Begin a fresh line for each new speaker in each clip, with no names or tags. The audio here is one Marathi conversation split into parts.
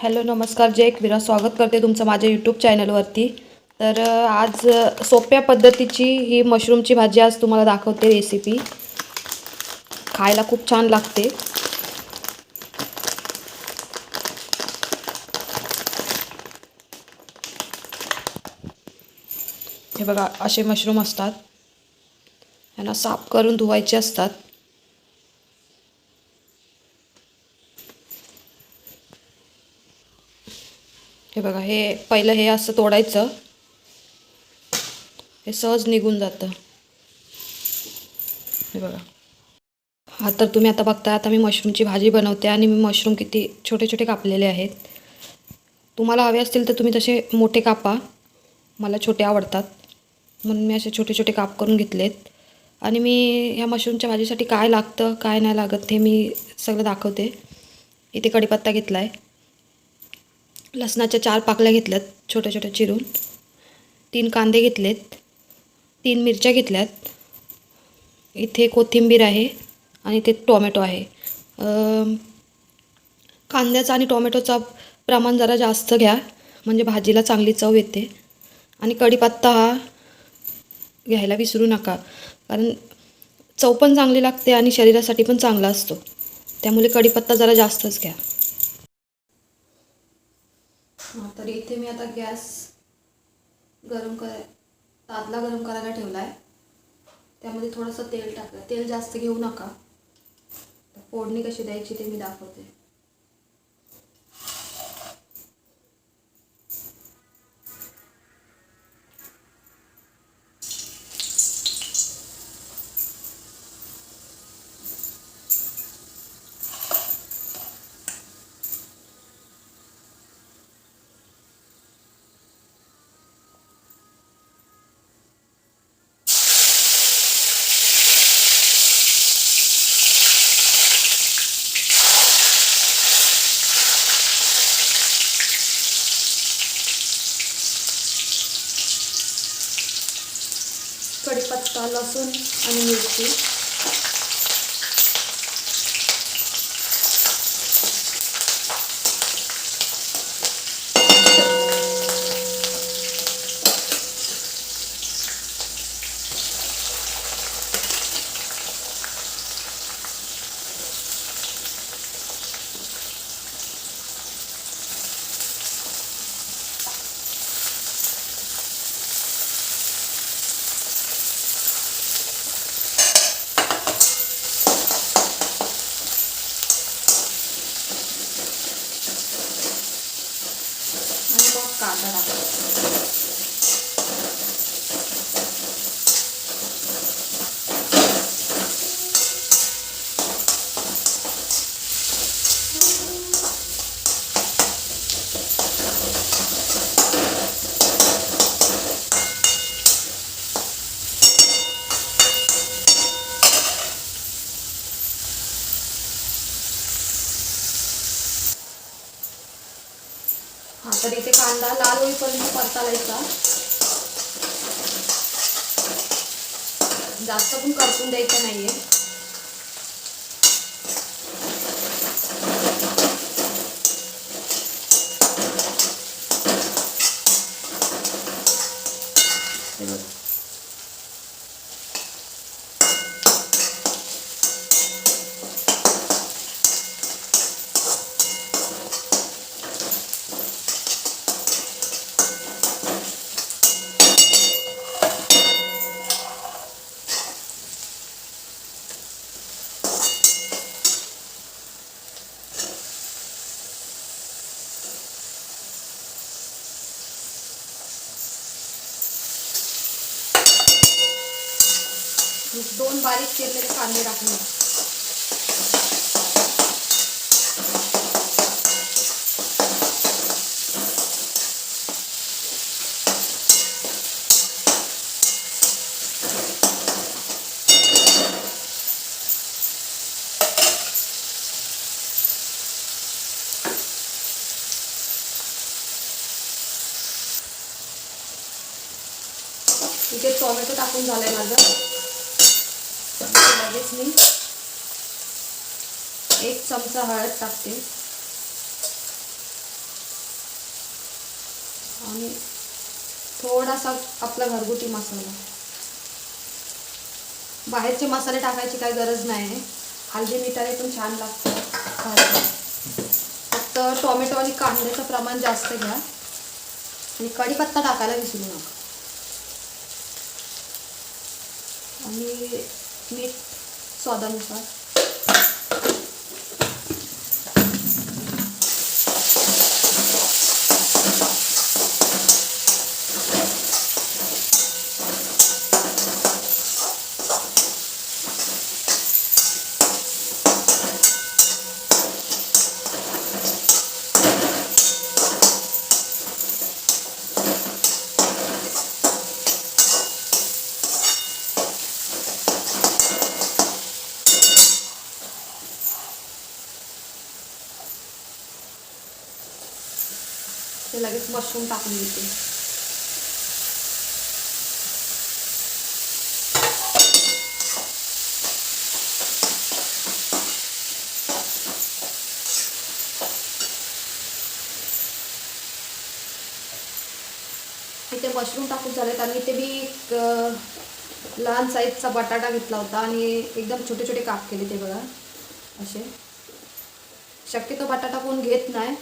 हॅलो नमस्कार, जय एकविरा. स्वागत करते तुमचं माझ्या यूट्यूब चॅनलवरती. तर आज सोप्या पद्धतीची ही मशरूमची भाजी आज तुम्हाला दाखवते रेसिपी. खायला खूप छान लागते. हे बघा, असे मशरूम असतात. यांना साफ करून धुवायचे असतात. हे बघा, हे पहिलं हे असं तोडायचं. हे सहज निघून जातं. हे बघा. हा तर तुम्ही आता बघताय, आता मी मशरूमची भाजी बनवते आणि मी मशरूम किती छोटे छोटे कापलेले आहेत. तुम्हाला हवे असतील तर तुम्ही तसे मोठे कापा. मला छोटे आवडतात म्हणून मी असे छोटे छोटे काप करून घेतलेत. आणि मी ह्या मशरूमच्या भाजीसाठी काय लागतं काय नाही लागत हे मी सगळं दाखवते. इथे कढीपत्ता घेतला आहे, लसणाच्या 4 पाकळ्या घेतल्यात छोट्या छोट्या चिरून, 3 कांदे घेतलेत, 3 मिरच्या घेतल्यात, इथे कोथिंबीर आहे आणि इथे टोमॅटो आहे. कांद्याचा आणि टोमॅटोचा प्रमाण जरा जास्त घ्या म्हणजे भाजीला चांगली चव येते. आणि कढीपत्ता हा घ्यायला विसरू नका, कारण चव पण चांगली लागते आणि शरीरासाठी पण चांगला असतो. त्यामुळे कढीपत्ता जरा जास्तच घ्या. तर इथे मी आता गॅस तादला गरम करायला ठेवला आहे. त्यामध्ये थोडंसं तेल टाकलं. तेल जास्त घेऊ नका. फोडणी कशी द्यायची ते मी दाखवते. कढीपत्ता, लसूण आणि मिरची. आणि मग कांदा टाकायचा. तर इथे कांदा लाल होईपर्यंत परतायचा. जास्त पण करपून द्यायचं नाहीये. दोन बारीक चिरलेले कांदे टाकले. इथे टोमॅटो टाकून झालंय माझं. लगेच मी 1 चमचा हळद टाकते. आणि थोडासा आपला घरगुती मसाला. बाहेरचे मसाले टाकायची काही गरज नाही आहे. हळदी मिठाने पण छान लागतं भाजी. फक्त टोमॅटो आणि कांद्याचं प्रमाण जास्त घ्या आणि कढीपत्ता टाकायला विसरू नका. आणि मीठ स्वादानुसार. ते लगेच मशरूम टाकून देते. इथे मशरूम टाकून झालेत आणि इथे मी एक लहान साईजचा बटाटा घेतला होता आणि एकदम छोटे छोटे काप केले ते बघा असे. शक्यतो बटाटा कोण घेत नाही,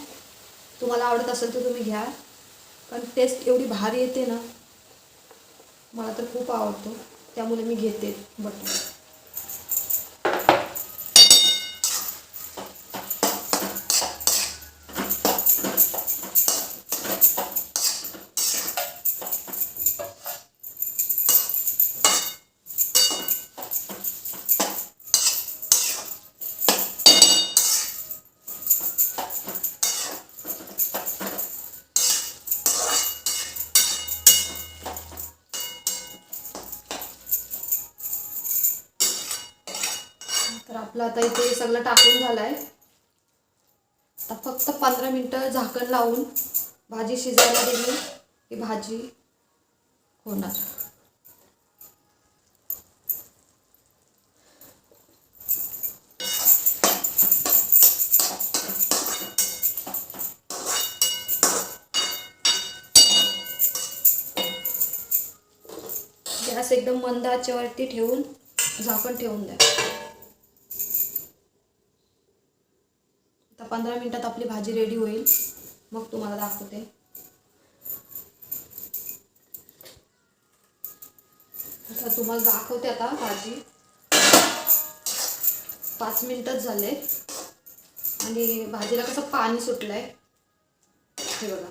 तुम्हाला आवडत असेल तर तुम्ही घ्या, पण टेस्ट एवढी भारी येते ना, मला तर खूप आवडतो, त्यामुळे मी घेते बटाटा. तर आपलं आता इथे सगळं टाकून झालं आहे. आता फक्त 15 मिनटं झाकण लावून भाजी शिजायला दिली की भाजी होणार. गॅस एकदम मंद आचेवरती ठेवून झाकण ठेवून द्या. आता 15 मिनिटात आपली भाजी रेडी होईल, मग तुम्हाला दाखवते. आता तुम्हाला दाखवते आता भाजी. 5 मिनिटच झाले आणि भाजीला कसं पाणी सुटलंय हे बघा.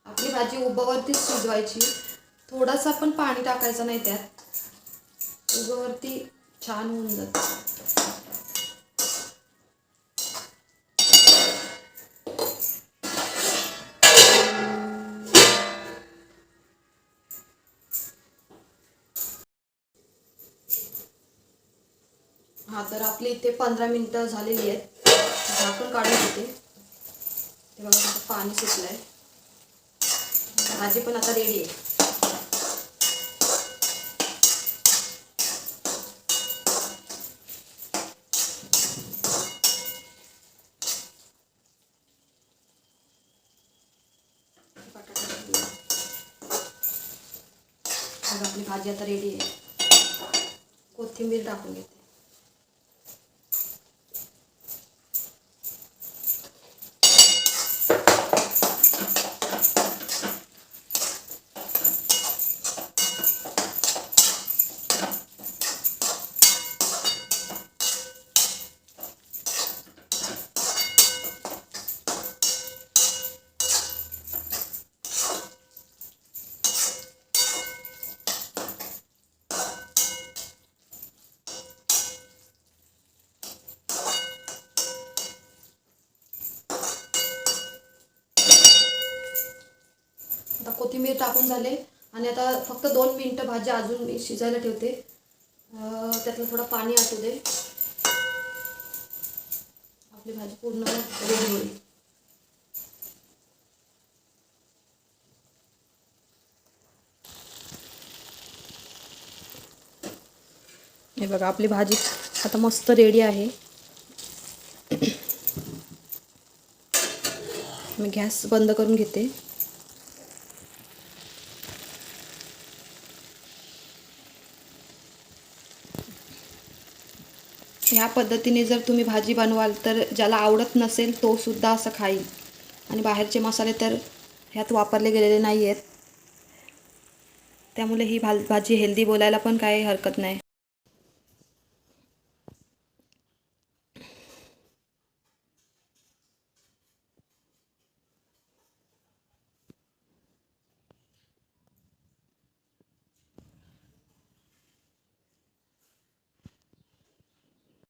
आपली भाजी उभ्यावरतीच शिजवायची, थोडासा पण पाणी टाकायचं नाही त्यात, उभ्यावरती छान होऊन जातं. हा तर आपली इथे 15 मिनिटं झालेली आहेत. झाकण काढून घेते. ते बघा कसं पाणी सुटलंय. भाजी पण आता रेडी आहे. आपली भाजी आता रेडी आहे. कोथिंबीर टाकून घेते. आता कोथिंबीर टाकून झाले आणि आता फक्त 2 मिनिटं भाजी अजून मी शिजायला ठेवते. त्यातलं थोडं पाणी आटू दे. आपली भाजी पूर्ण रेडी होईल. हे बघा आपली भाजी आता मस्त रेडी आहे. मी गॅस बंद करून घेते. ह्या पद्धतीने जर तुम्ही भाजी बनवाल तर ज्याला आवडत नसेल तो सुद्धा असं खाईल. आणि बाहेरचे मसाले तर ह्यात वापरले गेलेले नाही आहेत, त्यामुळे ही भाजी हेल्दी बोलायला पण काही हरकत नाही.